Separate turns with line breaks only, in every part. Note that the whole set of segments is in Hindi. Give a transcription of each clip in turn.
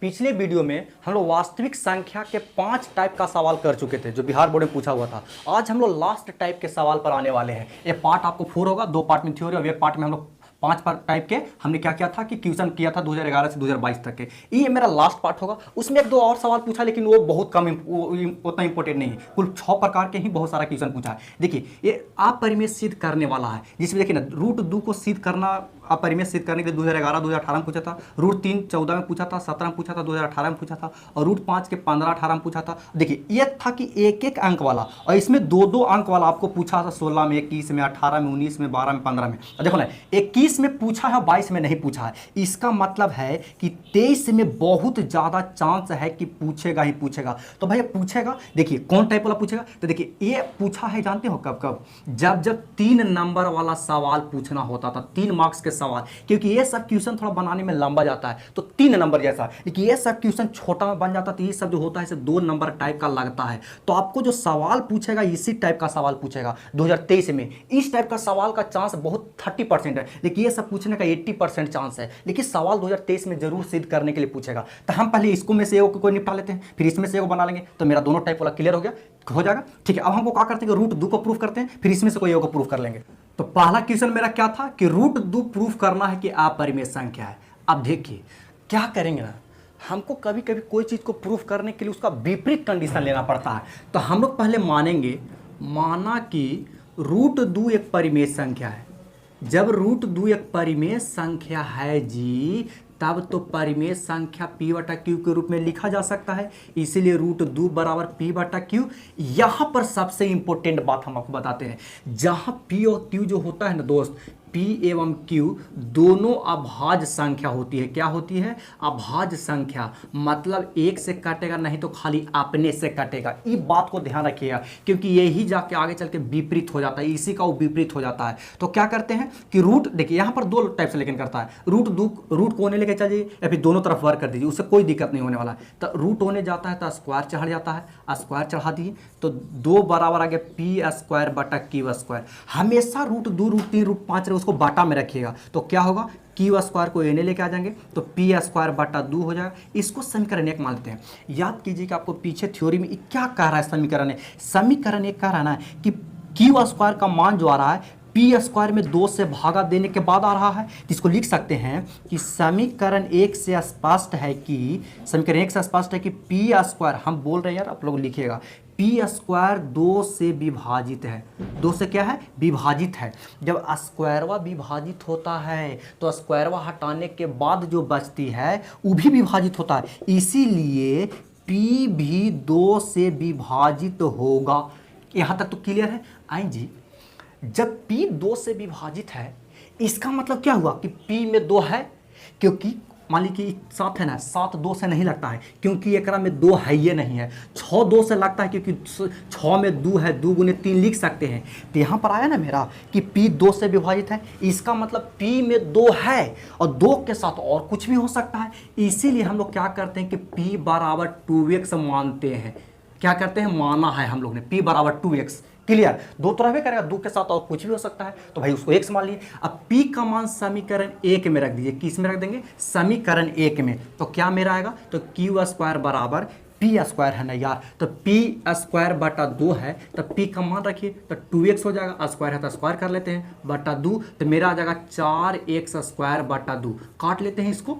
पिछले वीडियो में हम लोग वास्तविक संख्या के 5 टाइप का सवाल कर चुके थे जो बिहार बोर्ड में पूछा हुआ था। आज हम लोग लास्ट टाइप के सवाल पर आने वाले हैं। ये पार्ट आपको 4 होगा, 2 पार्ट में थ्योरी और एक पार्ट में हम लोग 5 टाइप के हमने क्या किया था कि क्वेश्चन किया था 2011 से 2022 तक के। ये मेरा लास्ट पार्ट होगा। उसमें एक दो और सवाल पूछा लेकिन वो बहुत कम, उतना इंपॉर्टेंट नहीं है। कुल 6 प्रकार के ही बहुत सारा क्वेश्चन पूछा है। देखिए ये अपरिमेय सिद्ध करने वाला है, जिसमें देखिए ना रूट 2 को सिद्ध करना, अपरिमेय सिद्ध करने के लिए 2011 2018 में पूछा था, रूट 3 14 में पूछा था, 17 में पूछा था, 2018 में पूछा था और रूट 5 के 15 18 में पूछा था। देखिए ये था कि एक एक अंक वाला और इसमें दो दो अंक वाला आपको पूछा था 16 में, 21 में, 18 में, 19 में, 12 में, 15 में। देखो ना 21 में पूछा है, 22 में नहीं पूछा है। इसका मतलब है कि 23 में बहुत ज़्यादा चांस है कि पूछेगा ही पूछेगा। तो भाई पूछेगा, देखिए कौन टाइप वाला पूछेगा। तो देखिए ये पूछा है, जानते हो कब कब? जब 3 नंबर वाला सवाल पूछना होता था, 3 मार्क्स के सवाल, क्योंकि ये सब क्वेश्चन थोड़ा बनाने में लंबा जाता है तो 3 नंबर जैसा, लेकिन ये सब क्वेश्चन छोटा में बन जाता है तो ये सब जो होता है इसे 2 नंबर टाइप का लगता है। तो आपको जो सवाल पूछेगा इसी टाइप का सवाल पूछेगा 2023 में। इस टाइप का सवाल का चांस बहुत 30% है, लेकिन ये सब पूछने का 80% चांस है। लेकिन सवाल 2023 में जरूर सिद्ध करने के लिए पूछेगा। तो हम पहले इसको में से एगो को निपटा लेते हैं, फिर इसमें से एगो बना लेंगे। तो मेरा दोनों टाइप वाला क्लियर हो जाएगा। ठीक है, अब हमको क्या करते हैं, रूट 2 को प्रूफ करते हैं, फिर इसमें से कोई एगो प्रूफ कर लेंगे। तो पहला क्वेश्चन मेरा क्या था कि रूट 2 प्रूफ करना है कि अपरिमेय संख्या है। अब देखिए क्या करेंगे ना, हमको कभी कभी कोई चीज़ को प्रूफ करने के लिए उसका विपरीत कंडीशन लेना पड़ता है। तो हम लोग पहले माना कि रूट 2 एक परिमेय संख्या है। जब रूट 2 एक परिमेय संख्या है जी, तब तो परिमेय संख्या p/q के रूप में लिखा जा सकता है। इसीलिए रूट 2 बराबर p/q। यहाँ पर सबसे इंपॉर्टेंट बात हम आपको बताते हैं, जहाँ p और q जो होता है ना दोस्त, p एवं q दोनों अभाज्य संख्या होती है। क्या होती है? अभाज्य संख्या। मतलब एक से कटेगा नहीं तो खाली अपने से कटेगा। ये बात को ध्यान रखिएगा, क्योंकि यही जाके आगे चल के विपरीत हो जाता है, इसी का वो विपरीत हो जाता है। तो क्या करते हैं कि रूट, देखिए यहाँ पर 2 टाइप से लेकिन करता है। रूट को होने लेके चलिए या फिर दोनों तरफ वर्क कर दीजिए, उससे कोई दिक्कत नहीं होने वाला है। तो रूट होने जाता है तो स्क्वायर चढ़ जाता है, स्क्वायर चढ़ा दिए तो 2 बराबर आ गया p²/q²। हमेशा रूट 2 रूट 3 रूट 5 उसको बाटा में रखिएगा। तो क्या होगा, q² को एने लेके आ जाएंगे तो p²/2 हो जाएगा। इसको समीकरण 1 मान लेते हैं। याद कीजिए कि आपको पीछे थ्योरी में क्या कह रहा है समीकरण 1 कह रहा है ना कि q² का मान जो आ रहा है p² में 2 से भागा देने के बाद आ रहा है। तो इसको लिख सकते हैं कि समीकरण 1 से स्पष्ट है कि p², हम बोल रहे हैं यार, आप लोग लिखिएगा, p² 2 से विभाजित है। 2 से क्या है? विभाजित है। जब स्क्वायरवा विभाजित होता है तो स्क्वायरवा हटाने के बाद जो बचती है वो भी विभाजित होता है, इसीलिए p भी 2 से विभाजित होगा। यहाँ तक तो क्लियर है? आई जी, जब p 2 से विभाजित है इसका मतलब क्या हुआ कि p में 2 है, क्योंकि मान लीजिए 7 है ना, 7 2 से नहीं लगता है क्योंकि एकरा में 2 है, ये नहीं है। 6 2 से लगता है क्योंकि 6 में 2 है, 2 × 3 लिख सकते हैं। तो यहाँ पर आया ना मेरा कि p 2 से विभाजित है, इसका मतलब p में 2 है और 2 के साथ और कुछ भी हो सकता है। इसीलिए हम लोग क्या करते हैं कि p बराबर 2x मानते हैं। क्या करते हैं? माना है हम लोग ने p बराबर 2x। क्लियर? 2 तरह भी करेगा, 2 के साथ और कुछ भी हो सकता है, तो भाई उसको x मान लिए। अब p का मान समीकरण 1 में रख दीजिए। किस में रख देंगे? समीकरण 1 में। तो क्या मेरा आएगा? तो q² बराबर p² है ना यार, तो p²/2 है तो p का मान रखिए तो 2x हो जाएगा। स्क्वायर है तो स्क्वायर कर लेते हैं, बटा 2, तो मेरा आ जाएगा 4x² 2। काट लेते हैं, इसको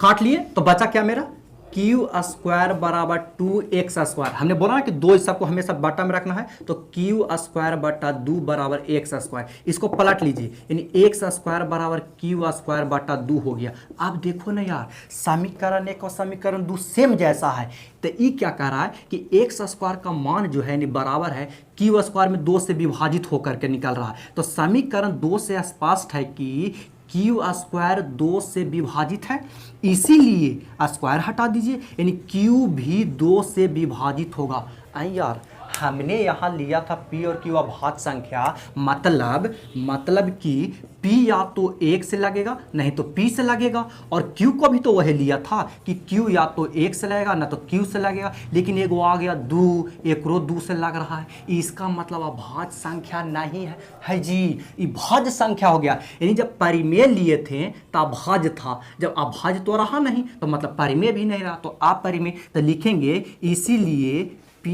काट लिए तो बचा क्या मेरा? q² बराबर 2x²। हमने बोला ना कि 2 सबको हमेशा बटा में रखना है, तो q²/2 बराबर x²। इसको पलट लीजिए, यानी x² बराबर q²/2 हो गया। अब देखो ना यार, समीकरण 1 और समीकरण 2 सेम जैसा है। तो ये क्या कह रहा है कि x² का मान जो है बराबर है q² में 2 से विभाजित होकर के निकल रहा है। तो समीकरण 2 से स्पष्ट है कि q² 2 से विभाजित है, इसीलिए स्क्वायर हटा दीजिए, यानी q भी 2 से विभाजित होगा। आई यार, हमने यहाँ लिया था p और q अभाज्य संख्या, मतलब कि p या तो 1 से लगेगा नहीं तो p से लगेगा, और q को भी तो वही लिया था कि q या तो 1 से लगेगा ना तो q से लगेगा, लेकिन एक वो आ गया 2, एक रो 2 से लग रहा है, इसका मतलब अभाज्य संख्या नहीं है जी, ये भाज्य संख्या हो गया। यानी जब परिमेय लिए थे तो अभाज्य था, जब अभाज्य तो रहा नहीं तो मतलब परिमेय भी नहीं रहा, तो अपरिमेय, तो लिखेंगे इसीलिए p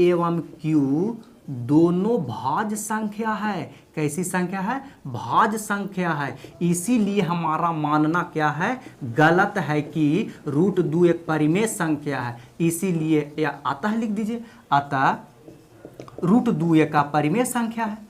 एवं q दोनों भाज्य संख्या है। कैसी संख्या है? भाज्य संख्या है। इसीलिए हमारा मानना क्या है? गलत है कि √2 एक परिमेय संख्या है। इसीलिए या अतः लिख दीजिए, अतः √2 एक परिमेय संख्या है।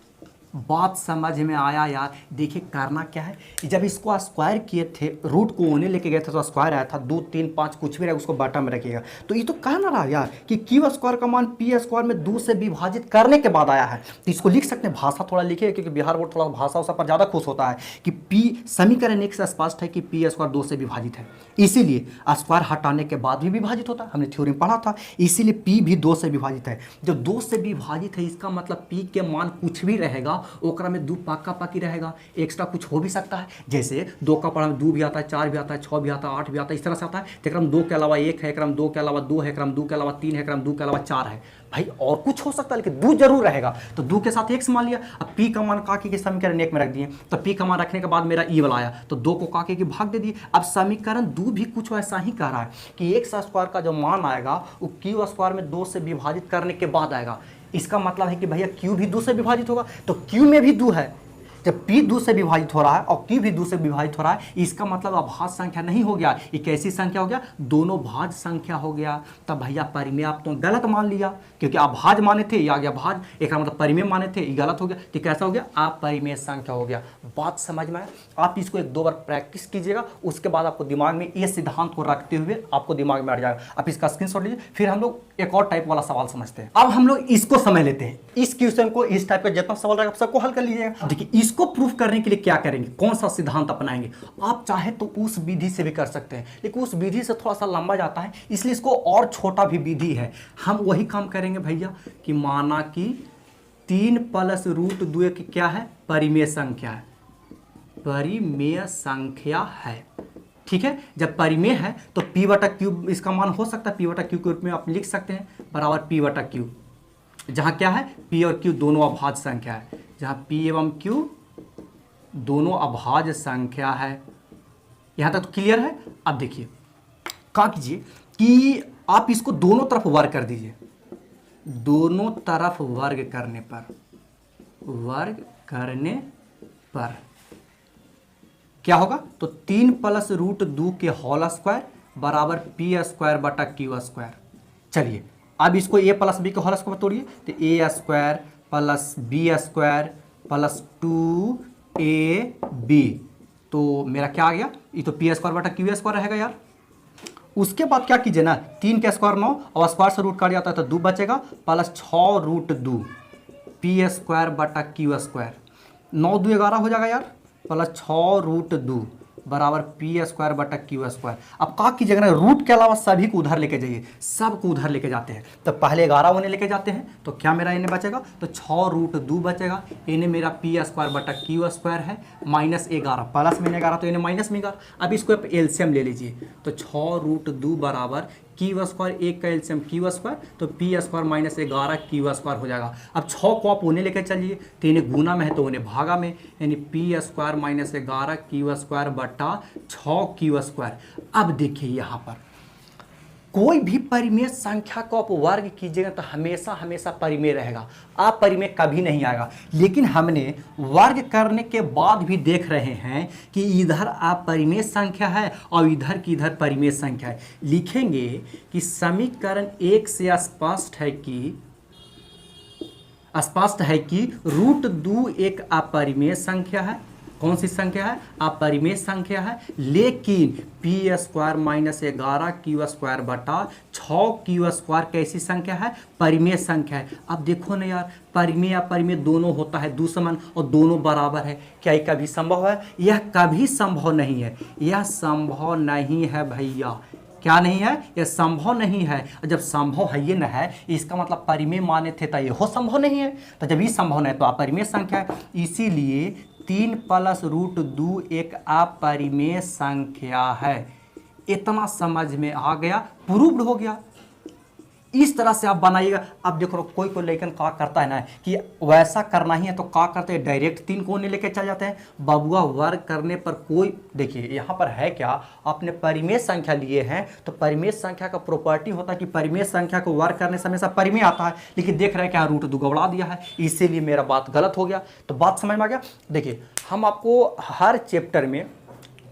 बात समझ में आया यार? देखिए करना क्या है, जब इसको स्क्वायर किए थे, रूट को होने लेके गए थे तो स्क्वायर आया था, 2 3 5 कुछ भी रहे उसको बटन में रखिएगा। तो ये तो कह ना रहा यार कि क्यू स्क्वायर का मान पी स्क्वायर में 2 से विभाजित करने के बाद आया है, तो इसको लिख सकते हैं। भाषा थोड़ा लिखिए क्योंकि बिहार बोर्ड थोड़ा भाषा उसा पर ज़्यादा खुश होता है कि पी समीकरण एक से स्पष्ट है कि पी स्क्वायर 2 से विभाजित है, इसीलिए स्क्वायर हटाने के बाद भी विभाजित होता है, हमने थ्योरी में पढ़ा था। इसीलिए पी भी 2 से विभाजित है। जब 2 से विभाजित है इसका मतलब पी के मान कुछ भी रहेगा ओकरा में 2 पक्का पक्की रहेगा, एक्स्ट्रा कुछ हो भी सकता है। जैसे 2 का पढ़ा में 2 भी आता है, 4 भी आता है, 6 भी आता है, 8 भी आता है, इस तरह से आता है। तो क्रम 2 के अलावा 1 है, क्रम 2 के अलावा 2 है, क्रम 2 के अलावा 3 है, क्रम 2 के अलावा 4 है। भाई और कुछ हो सकता है लेकिन 2 जरूर रहेगा, तो 2 के साथ x मान लिया। अब p का मान काके के समीकरण 1 में रख दिए, तो p का मान रखने के बाद मेरा ई वाला आया, तो 2 को काके के भाग दे दिए। अब समीकरण 2 भी कुछ ऐसा ही कह रहा है कि x स्क्वायर का जो मान आएगा वो q स्क्वायर में 2 से विभाजित करने के बाद आएगा। इसका मतलब है कि भैया q भी 2 से विभाजित होगा, तो q में भी 2 है। जब p 2 से विभाजित हो रहा है और q भी 2 से विभाजित हो रहा है, इसका मतलब अभाज्य संख्या नहीं हो गया, ये कैसी संख्या हो गया? दोनों भाज्य संख्या हो गया। तब भैया परिमेय आप तो गलत मान लिया, क्योंकि अभाज्य माने थे, ये आ गया भाज्य, एक मतलब परिमेय माने थे, ये गलत हो गया। तो कैसा हो गया? अपरिमेय संख्या हो गया। बात समझ में आया? आप इसको 1-2 बार प्रैक्टिस कीजिएगा, उसके बाद आपको दिमाग में ये सिद्धांत को रखते हुए आपको दिमाग में आ जाएगा। आप इसका स्क्रीनशॉट लीजिए, फिर हम लोग एक और टाइप वाला सवाल समझते हैं। अब हम लोग इसको समझ लेते हैं, इस क्वेश्चन को, इस टाइप का जितना सवाल रहेगा सबको हल कर लीजिएगा। देखिए इसको प्रूफ करने के लिए क्या करेंगे, कौन सा सिद्धांत अपनाएंगे? आप चाहे तो उस विधि से भी कर सकते हैं, लेकिन उस विधि से थोड़ा सा लंबा जाता है, इसलिए इसको और छोटा भी विधि है। हम वही काम करेंगे भैया कि माना कि 3 + √2 एक क्या है? परिमेय संख्या है, परिमेय संख्या है। ठीक है, जब परिमेय है तो p/q इसका मान हो सकता है, p/q के रूप में आप लिख सकते हैं बराबर p/q, जहाँ क्या है? p और q दोनों अभाज्य संख्या है, जहाँ p एवं q दोनों अभाज्य संख्या है। यहाँ तक तो क्लियर है? अब देखिए क्या कीजिए कि आप इसको दोनों तरफ वर्ग कर दीजिए। दोनों तरफ वर्ग करने पर क्या होगा? तो 3 + √2 के होल स्क्वायर बराबर p² चलिए अब इसको a + b के होल स्क्वायर तोड़िए, तो a² + b² + 2ab, तो मेरा क्या आ गया? ये तो p² रहेगा यार। उसके बाद क्या कीजिए ना, 3 के स्क्वायर 9 और स्क्वायर से रूट काट जाता है तो 2 बचेगा, + 6√2 p² 9 2 11 हो जाएगा यार, + 6√2 बराबर p² अब क्या कीजिएगा ना, रूट के अलावा सभी को उधर लेके जाइए, सब को उधर लेके जाते हैं। तो पहले 11 होने लेके जाते हैं, तो क्या मेरा इन्हें बचेगा? तो 6√2 बचेगा, इन्हें मेरा p² है, -11 प्लस में 11 तो इन्हें माइनस में 11। अब इसको आप एलसीएम ले लीजिए, तो 6√2 बराबर q², एक का एलसीएम q², तो p² - 11 q² हो जाएगा। अब 6 को आप उन्हें लेकर चलिए, तो इन्हें गुना में है तो उन्हें भागा में, यानी p² - 11 q² बटा 6 q²। अब देखिए यहाँ पर कोई भी परिमेय संख्या को आप वर्ग कीजिएगा तो हमेशा हमेशा परिमेय रहेगा, अपरिमेय कभी नहीं आएगा। लेकिन हमने वर्ग करने के बाद भी देख रहे हैं कि इधर अपरिमेय संख्या है और इधर की इधर परिमेय संख्या है। लिखेंगे कि समीकरण 1 से स्पष्ट है कि √2 एक अपरिमेय संख्या है। कौन सी संख्या है? अपरिमेय संख्या है, लेकिन p² - 11 q² बटा 6 q² कैसी संख्या है? परिमेय संख्या है। अब देखो ना यार, परिमेय अपरिमेय दोनों होता है दुश्मन और दोनों बराबर है। क्या ये कभी संभव है? यह कभी संभव नहीं है, यह संभव नहीं है भैया, क्या नहीं है, ये संभव नहीं है। जब संभव है ये न है, इसका मतलब परिमेय माने थे तो ये हो संभव नहीं है। तो जब ये संभव नहीं है तो अपरिमेय संख्या है, इसीलिए 3 + √2 एक अपरिमेय संख्या है। इतना समझ में आ गया, प्रूव्ड हो गया। इस तरह से आप बनाइएगा। अब देखो कोई कोई लेकिन का करता है ना कि वैसा करना ही है तो का करते हैं, डायरेक्ट 3 कोने लेके चल जाते हैं। बबुआ वर्ग करने पर कोई, देखिए यहाँ पर है क्या, आपने परिमेय संख्या लिए हैं तो परिमेय संख्या का प्रॉपर्टी होता है कि परिमेय संख्या को वर्ग करने से हमेशा परिमेय आता है, लेकिन देख रहे हैं क्या √2 गौड़ा दिया है, इसीलिए मेरा बात गलत हो गया। तो बात समझ में आ गया। देखिए हम आपको हर चैप्टर में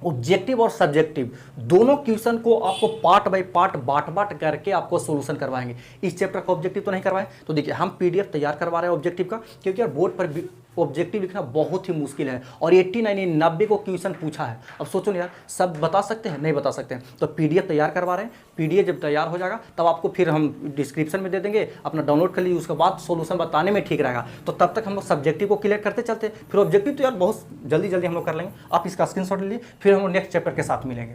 ऑब्जेक्टिव और सब्जेक्टिव दोनों क्वेश्चन को आपको पार्ट बाय पार्ट बांट करके आपको सॉल्यूशन करवाएंगे। इस चैप्टर का ऑब्जेक्टिव तो नहीं करवाएं, तो देखिए हम पीडीएफ तैयार करवा रहे हैं ऑब्जेक्टिव का, क्योंकि यार बोर्ड पर ऑब्जेक्टिव लिखना बहुत ही मुश्किल है और 89 90 को क्वेश्चन पूछा है। अब सोचो ना यार, सब बता सकते हैं, नहीं बता सकते हैं, तो पीडीएफ तैयार करवा रहे हैं। पीडीएफ जब तैयार हो जाएगा तब आपको फिर हम डिस्क्रिप्शन में दे देंगे, अपना डाउनलोड कर लीजिए, उसके बाद सॉल्यूशन बताने में ठीक रहेगा। तो तब तक हम लोग सब्जेक्टिव को क्लियर करते चलते, फिर ऑब्जेक्टिव तो यार बहुत जल्दी हम लोग कर लेंगे। आप इसका स्क्रीनशॉट ले लीजिए, फिर हम नेक्स्ट चैप्टर के साथ मिलेंगे।